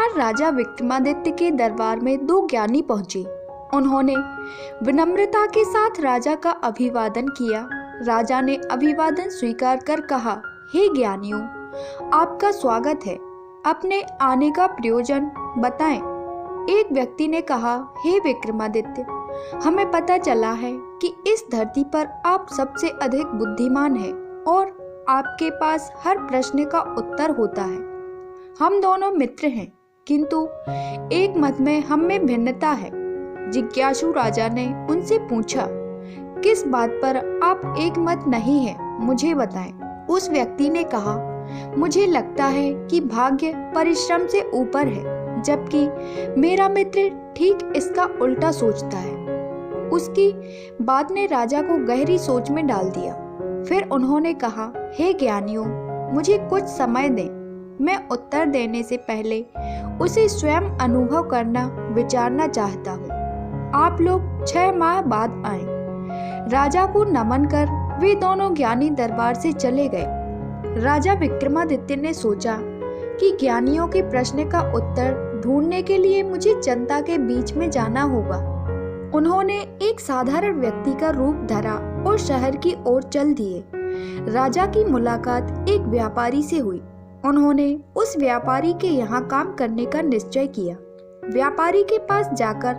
बार राजा विक्रमादित्य के दरबार में दो ज्ञानी पहुंचे। उन्होंने विनम्रता के साथ राजा का अभिवादन किया। राजा ने अभिवादन स्वीकार कर कहा, हे ज्ञानियों, आपका स्वागत है। अपने आने का प्रयोजन बताएं। एक व्यक्ति ने कहा, हे विक्रमादित्य, हमें पता चला है कि इस धरती पर आप सबसे अधिक बुद्धिमान हैं और आपके पास हर प्रश्न का उत्तर होता है। हम दोनों मित्र हैं, किंतु एक मत में हम में भिन्नता है। जिज्ञासु राजा ने उनसे पूछा, किस बात पर आप एक मत नहीं है, मुझे बताएं। उस व्यक्ति ने कहा, मुझे लगता है कि भाग्य परिश्रम से ऊपर है, जबकि मेरा मित्र ठीक इसका उल्टा सोचता है। उसकी बात ने राजा को गहरी सोच में डाल दिया। फिर उन्होंने कहा, हे ज्ञानियों, मुझे कुछ समय दें। मैं उत्तर देने से पहले उसे स्वयं अनुभव करना विचारना चाहता हूँ। आप लोग 6 माह बाद आए। राजा को नमन कर वे दोनों ज्ञानी दरबार से चले गए। राजा विक्रमादित्य ने सोचा कि ज्ञानियों के प्रश्न का उत्तर ढूंढने के लिए मुझे जनता के बीच में जाना होगा। उन्होंने एक साधारण व्यक्ति का रूप धरा और शहर की ओर चल दिए। राजा की मुलाकात एक व्यापारी से हुई। उन्होंने उस व्यापारी के यहाँ काम करने का निश्चय किया। व्यापारी के पास जाकर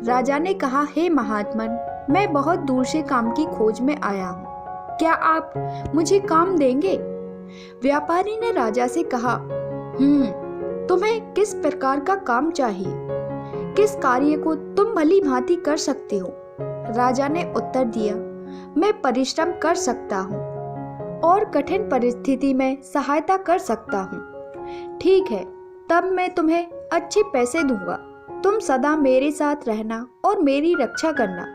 राजा ने कहा, हे महात्मन, मैं बहुत दूर से काम की खोज में आया हूँ। क्या आप मुझे काम देंगे? व्यापारी ने राजा से कहा, तुम्हें किस प्रकार का काम चाहिए? किस कार्य को तुम भली भांति कर सकते हो? राजा ने उत्तर दिया, मैं परिश्रम कर सकता हूँ और कठिन परिस्थिति में सहायता कर सकता हूँ। ठीक है, तब मैं तुम्हें अच्छे पैसे दूंगा। तुम सदा मेरे साथ रहना और मेरी रक्षा करना।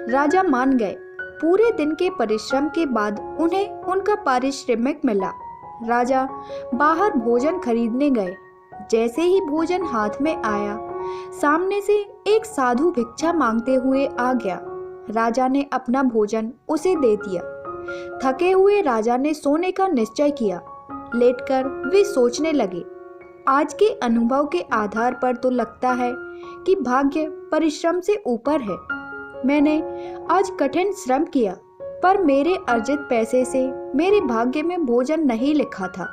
राजा मान गए। पूरे दिन के परिश्रम के बाद उन्हें उनका पारिश्रमिक मिला। राजा बाहर भोजन खरीदने गए। जैसे ही भोजन हाथ में आया, सामने से एक साधु भिक्षा मांगते हुए आ गया। राजा ने अपना भोजन उसे दे दिया। थके हुए राजा ने सोने का निश्चय किया। लेटकर वे सोचने लगे, आज के अनुभव के आधार पर तो लगता है कि भाग्य परिश्रम से ऊपर है। मैंने आज कठिन श्रम किया, पर मेरे अर्जित पैसे से मेरे भाग्य में भोजन नहीं लिखा था।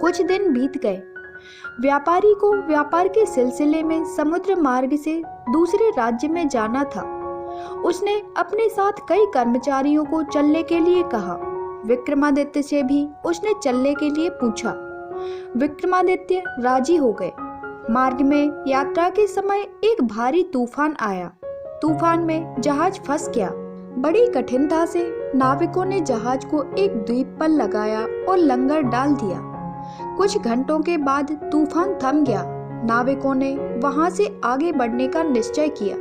कुछ दिन बीत गए। व्यापारी को व्यापार के सिलसिले में समुद्र मार्ग से दूसरे राज्य में जाना था। उसने अपने साथ कई कर्मचारियों को चलने के लिए कहा। विक्रमादित्य से भी उसने चलने के लिए पूछा। विक्रमादित्य राजी हो गए। मार्ग में यात्रा के समय एक भारी तूफान आया। तूफान में जहाज फंस गया। बड़ी कठिनता से नाविकों ने जहाज को एक द्वीप पर लगाया और लंगर डाल दिया। कुछ घंटों के बाद तूफान थम गया। नाविकों ने वहां से आगे बढ़ने का निश्चय किया।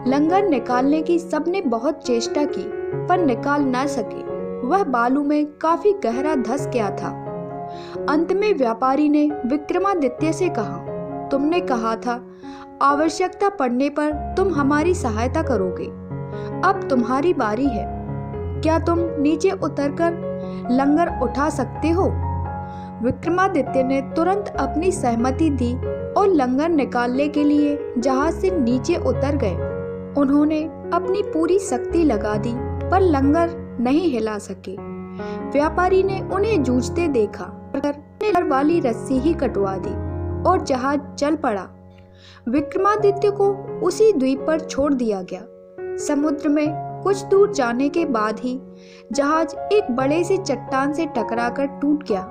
लंगर निकालने की सबने बहुत चेष्टा की, पर निकाल न सके। वह बालू में काफी गहरा धंस गया था। अंत में व्यापारी ने विक्रमादित्य से कहा, तुमने कहा था आवश्यकता पड़ने पर तुम हमारी सहायता करोगे। अब तुम्हारी बारी है। क्या तुम नीचे उतरकर लंगर उठा सकते हो? विक्रमादित्य ने तुरंत अपनी सहमति दी और लंगर निकालने के लिए जहाज से नीचे उतर गए। उन्होंने अपनी पूरी शक्ति लगा दी, पर लंगर नहीं हिला सके। व्यापारी ने उन्हें जूझते देखा, पर वाली रस्सी ही कटवा दी और जहाज चल पड़ा। विक्रमादित्य को उसी द्वीप पर छोड़ दिया गया। समुद्र में कुछ दूर जाने के बाद ही जहाज एक बड़े से चट्टान से टकराकर टूट गया।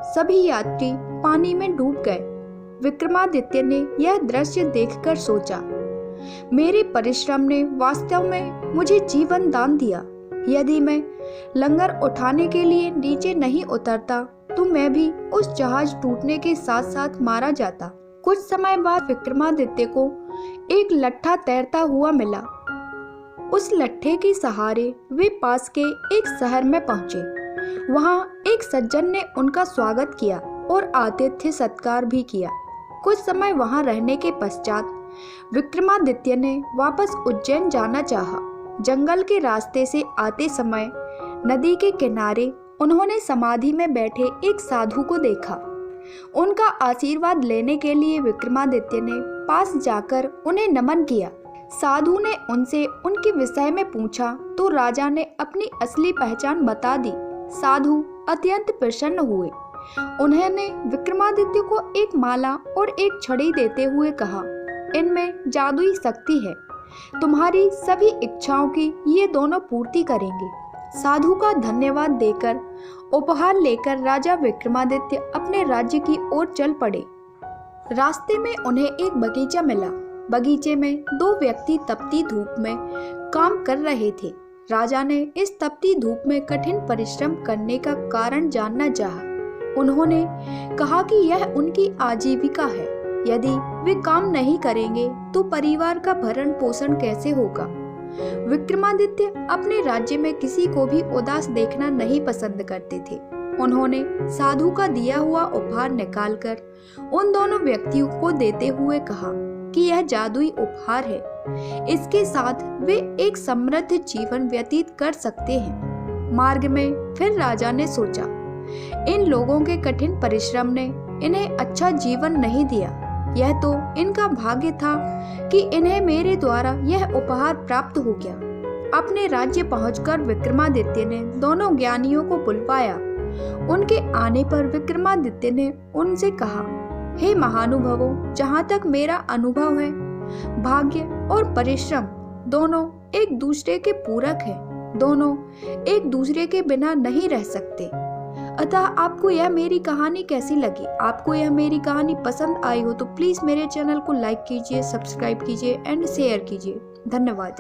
सभी यात्री पानी में डूब गए। विक्रमादित्य ने यह दृश्य देखकर सोचा, मेरे परिश्रम ने वास्तव में मुझे जीवन दान दिया। यदि मैं लंगर उठाने के लिए नीचे नहीं उतरता तो मैं भी उस जहाज टूटने के साथ साथ मारा जाता। कुछ समय बाद विक्रमादित्य को एक लट्ठा तैरता हुआ मिला। उस लट्ठे के सहारे वे पास के एक शहर में पहुंचे। वहां एक सज्जन ने उनका स्वागत किया और आतिथ्य सत्कार भी किया। कुछ समय वहां रहने के पश्चात विक्रमादित्य ने वापस उज्जैन जाना चाहा। जंगल के रास्ते से आते समय नदी के किनारे उन्होंने समाधि में बैठे एक साधु को देखा। उनका आशीर्वाद लेने के लिए विक्रमादित्य ने पास जाकर उन्हें नमन किया। साधु ने उनसे उनके विषय में पूछा तो राजा ने अपनी असली पहचान बता दी। साधु अत्यंत प्रसन्न हुए। उन्होंने विक्रमादित्य को एक माला और एक छड़ी देते हुए कहा, इनमें जादुई शक्ति है, तुम्हारी सभी इच्छाओं की ये दोनों पूर्ति करेंगे। साधु का धन्यवाद देकर उपहार लेकर राजा विक्रमादित्य अपने राज्य की ओर चल पड़े। रास्ते में उन्हें एक बगीचा मिला। बगीचे में दो व्यक्ति तपती धूप में काम कर रहे थे। राजा ने इस तपती धूप में कठिन परिश्रम करने का कारण जानना चाहा। उन्होंने कहा कि यह उनकी आजीविका है, यदि वे काम नहीं करेंगे तो परिवार का भरण पोषण कैसे होगा। विक्रमादित्य अपने राज्य में किसी को भी उदास देखना नहीं पसंद करते थे। उन्होंने साधु का दिया हुआ उपहार निकालकर उन दोनों व्यक्तियों को देते हुए कहा कि यह जादुई उपहार है, इसके साथ वे एक समृद्ध जीवन व्यतीत कर सकते हैं। मार्ग में फिर राजा ने सोचा, इन लोगों के कठिन परिश्रम ने इन्हें अच्छा जीवन नहीं दिया। यह तो इनका भाग्य था कि इन्हें मेरे द्वारा यह उपहार प्राप्त हो गया। अपने राज्य पहुंचकर विक्रमादित्य ने दोनों ज्ञानियों को बुलवाया। उनके आने पर विक्रमादित्य ने उनसे कहा, हे महानुभावों, जहाँ तक मेरा अनुभव है, भाग्य और परिश्रम दोनों एक दूसरे के पूरक हैं। दोनों एक दूसरे के बिना नहीं रह सकते। अतः आपको यह मेरी कहानी कैसी लगी? आपको यह मेरी कहानी पसंद आई हो तो प्लीज़ मेरे चैनल को लाइक कीजिए, सब्सक्राइब कीजिए एंड शेयर कीजिए। धन्यवाद।